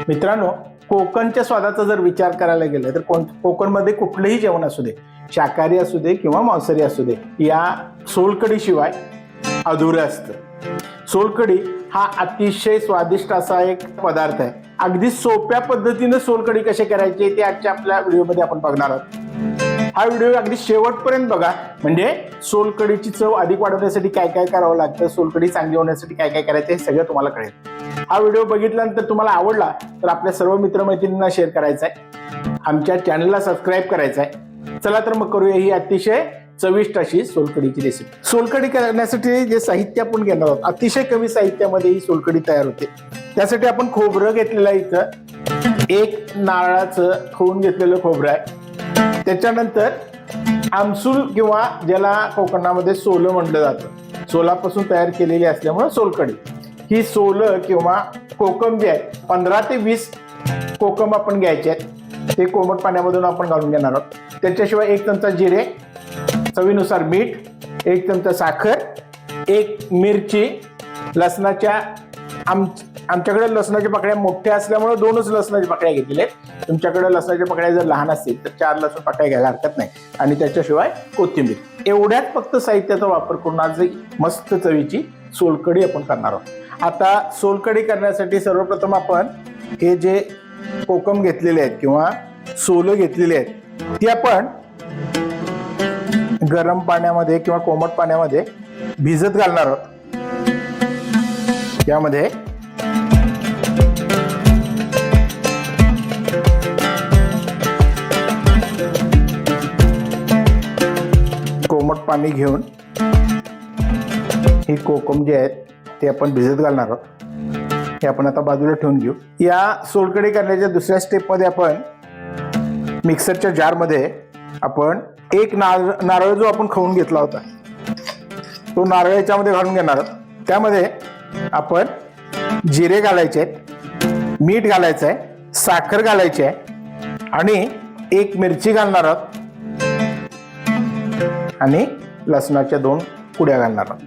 मित्रांनो, कोकणच्या स्वादाचा जर विचार करायला गेलं तर कोकणमध्ये कुठलंही जेवण असू दे, शाकाहारी असू दे किंवा मांसाहारी असू दे, या सोलकढीशिवाय अधुरं असतं. सोलकढी हा अतिशय स्वादिष्ट असा एक पदार्थ आहे. अगदी सोप्या पद्धतीने सोलकढी कशी करायची ते आजच्या आपल्या व्हिडिओमध्ये आपण बघणार आहोत. हा व्हिडिओ अगदी शेवटपर्यंत बघा, म्हणजे सोलकढीची चव अधिक वाढवण्यासाठी काय काय करावं लागतं, सोलकढी चांगली होण्यासाठी काय काय करायचं हे सगळं तुम्हाला कळेल. हा व्हिडिओ बघितल्यानंतर तुम्हाला आवडला तर आपल्या सर्व मित्रमैत्रिणींना शेअर करायचा आहे, आमच्या चॅनलला सबस्क्राईब करायचं आहे. चला तर मग करूया ही अतिशय चविष्ट अशी सोलकढीची रेसिपी. सोलकढी करण्यासाठी जे साहित्य आपण घेणार आहोत, अतिशय कमी साहित्यामध्ये ही सोलकढी तयार होते. त्यासाठी आपण खोबरं घेतलेलं आहे. इथं एक नारळाचं खवून घेतलेलं खोबरं आहे. त्याच्यानंतर आमसूल किंवा ज्याला कोकणामध्ये सोलं म्हटलं जातं, सोलापासून तयार केलेली असल्यामुळे सोलकढी. ही सोलं किंवा कोकम जे आहे 15 ते 20 कोकम आपण घ्यायचे आहेत. ते कोमट पाण्यामधून आपण घालून घेणार आहोत. त्याच्याशिवाय 1 चमचा जिरे, चवीनुसार मीठ, 1 चमचा साखर, 1 मिरची, लसणाच्या आमच्याकडे लसणाच्या पाकळ्या मोठ्या असल्यामुळे 2च लसणाच्या पाकळ्या घेतलेल्या आहेत. तुमच्याकडे लसणाच्या पाकळ्या जर लहान असतील तर 4 लसूण पाकळ्या घ्यायला हरकत नाही. आणि त्याच्याशिवाय कोथिंबीर. एवढ्याच फक्त साहित्याचा वापर करून आज मस्त चवीची सोलकढी आपण करणार आहोत. आता सोलकढी करण्यासाठी सर्वप्रथम आपण हे जे कोकम घेतलेले आहेत किंवा सोलं घेतलेले आहेत ती आपण गरम पाण्यामध्ये किंवा कोमट पाण्यामध्ये भिजत घालणार आहोत. यामध्ये कोमट पाणी घेऊन ही कोकम जे आहेत ते आपण भिजत घालणार आहोत. हे आपण आता बाजूला ठेवून घेऊ. या सोलकढी करण्याच्या दुसऱ्या स्टेपमध्ये आपण मिक्सरच्या जारमध्ये आपण एक नारळ जो आपण खवून घेतला होता तो नारळ याच्यामध्ये घालून घेणार आहोत. त्यामध्ये आपण जिरे घालायचे आहेत, मीठ घालायचं आहे, साखर घालायची आहे आणि 1 मिरची घालणार आहोत आणि लसणाच्या 2 कुड्या घालणार आहोत.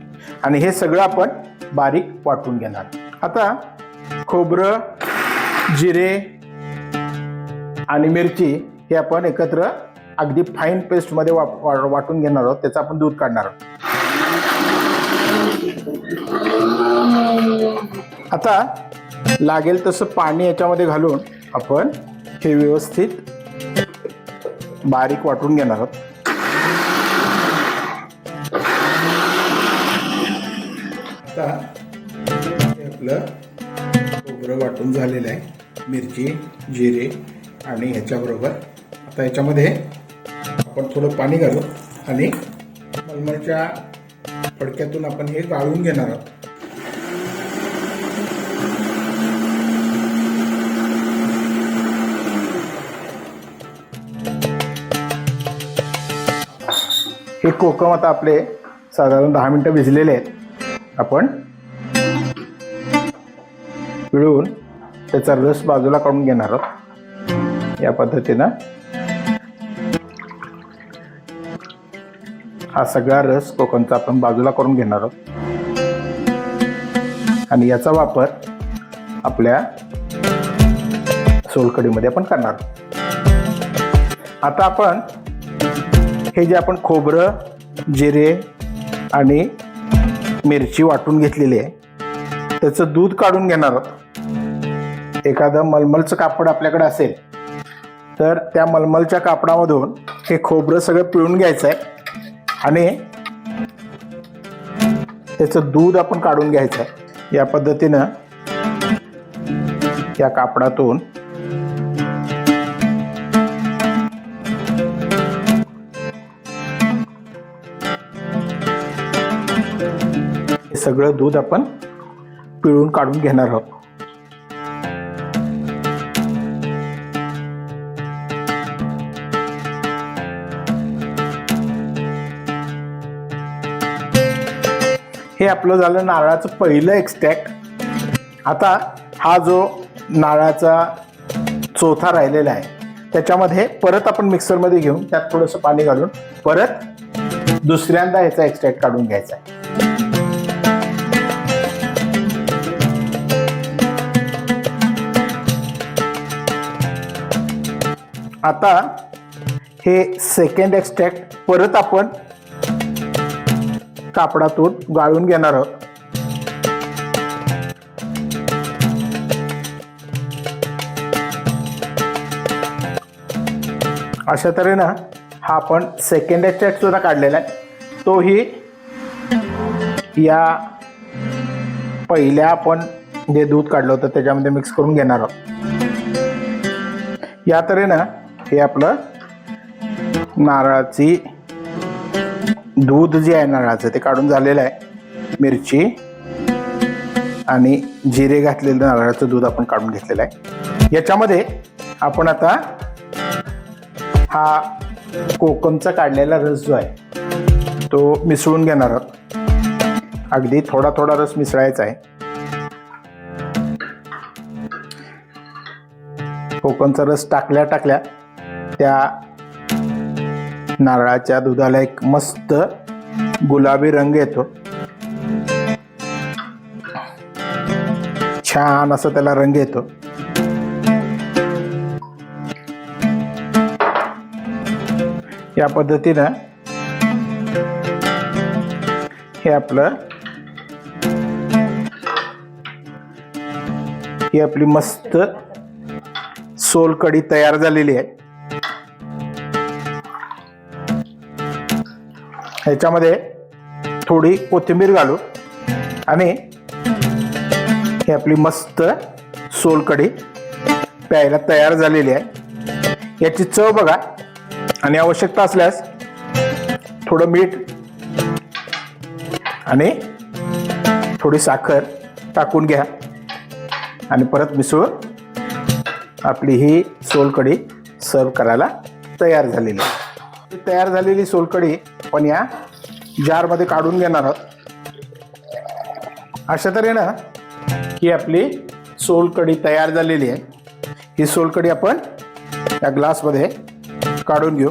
आणि हे सगळं आपण बारीक वाटून घेणार. आता खोबरं, जिरे आणि मिरची हे आपण एकत्र अगदी फाईन पेस्टमध्ये वाटून घेणार आहोत. त्याचं आपण दूध काढणार आहोत. आता लागेल तसं पाणी याच्यामध्ये घालून आपण हे व्यवस्थित बारीक वाटून घेणार आहोत. आता हे आपलं खोबरं वाटून झालेलं आहे. मिरची, जिरे आणि ह्याच्याबरोबर आता याच्यामध्ये आपण थोडं पाणी घालू आणि मलमलच्या फडक्यातून आपण हे गाळून घेणार आहोत. हे कोकम आता आपले साधारण 10 मिनिटं भिजलेले आहेत. आपण पिळून त्याचा रस बाजूला काढून घेणार आहोत. या पद्धतीनं हा सगळा रस कोकमचा आपण बाजूला करून घेणार आहोत आणि याचा वापर आपल्या सोलकढीमध्ये आपण करणार आहोत. आता आपण हे जे आपण खोबरं, जिरे आणि मिरची वाटून घेतलेली आहे त्याचं दूध काढून घेणार आहोत. एखादं मलमलचं कापड आपल्याकडे असेल तर त्या मलमलच्या कापडामधून हे खोबरं सगळं पिळून घ्यायचं आहे आणि त्याचं दूध आपण काढून घ्यायचं आहे. या पद्धतीनं या कापडातून हे सगळं दूध आपण पिळून काढून घेणार आहोत. हे आपलं झालं नारळाचं पहिलं एक्स्ट्रॅक्ट. आता हा जो नारळाचा चौथा राहिलेला आहे त्याच्यामध्ये परत आपण मिक्सरमध्ये घेऊन त्यात थोडंसं पाणी घालून परत दुसऱ्यांदा ह्याचा एक्स्ट्रॅक्ट काढून घ्यायचा आहे. आता हे सेकंड एक्स्ट्रॅक्ट परत आपण कापडातून गाळून घेणार आहोत. अशा तऱ्हेनं हा आपण सेकंड एक्स्ट्रॅक्ट सुद्धा काढलेला आहे. तोही या पहिल्या आपण जे दूध काढलं होतं त्याच्यामध्ये मिक्स करून घेणार आहोत. या तऱ्हेनं हे आपलं नारळाची दूध जे आहे नारळाचं ते काढून झालेलं आहे. मिरची आणि जिरे घातलेलं नारळाचं दूध आपण काढून घेतलेलं आहे. याच्यामध्ये आपण आता हा कोकमचा काढलेला रस जो आहे तो मिसळून घेणार आहोत. अगदी थोडा थोडा रस मिसळायचा आहे. कोकमचा रस टाकल्या टाकल्या त्या नारळाच्या दुधाला एक मस्त गुलाबी रंग येतो. छान असा त्याला रंग येतो. या पद्धतीनं हे आपली मस्त सोलकढी तयार झालेली आहे. ह्याच्यामध्ये थोडी कोथिंबीर घालू आणि ही आपली मस्त सोलकढी प्यायला तयार झालेली आहे. याची चव बघा आणि आवश्यकता असल्यास थोडं मीठ आणि थोडी साखर टाकून घ्या आणि परत मिसळून आपली ही सोलकढी सर्व करायला तयार झालेली आहे. तयार झालेली सोलकढी आपण या जारमध्ये काढून घेणार आहोत. अशा तऱ्हेनं ही आपली सोलकढी तयार झालेली आहे. ही सोलकढी आपण या ग्लासमध्ये काढून घेऊ.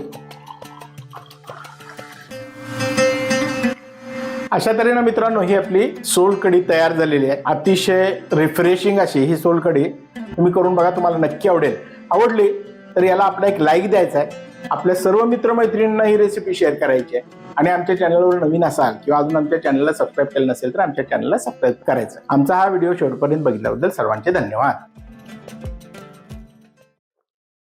अशा तऱ्हेनं मित्रांनो ही आपली सोलकढी तयार झालेली आहे. अतिशय रिफ्रेशिंग अशी ही सोलकढी तुम्ही करून बघा, तुम्हाला नक्की आवडेल. आवडली तर याला आपला एक लाईक द्यायचा आहे. आपल्या सर्व मित्रमैत्रिणींना ही रेसिपी शेअर करायची आहे आणि आमच्या चॅनलवर नवीन असाल किंवा अजून आमच्या चॅनलला सबस्क्राईब केलं नसेल तर आमच्या चॅनलला सबस्क्राईब करायचं. आमचा हा व्हिडिओ शेवटपर्यंत बघितल्याबद्दल सर्वांचे धन्यवाद.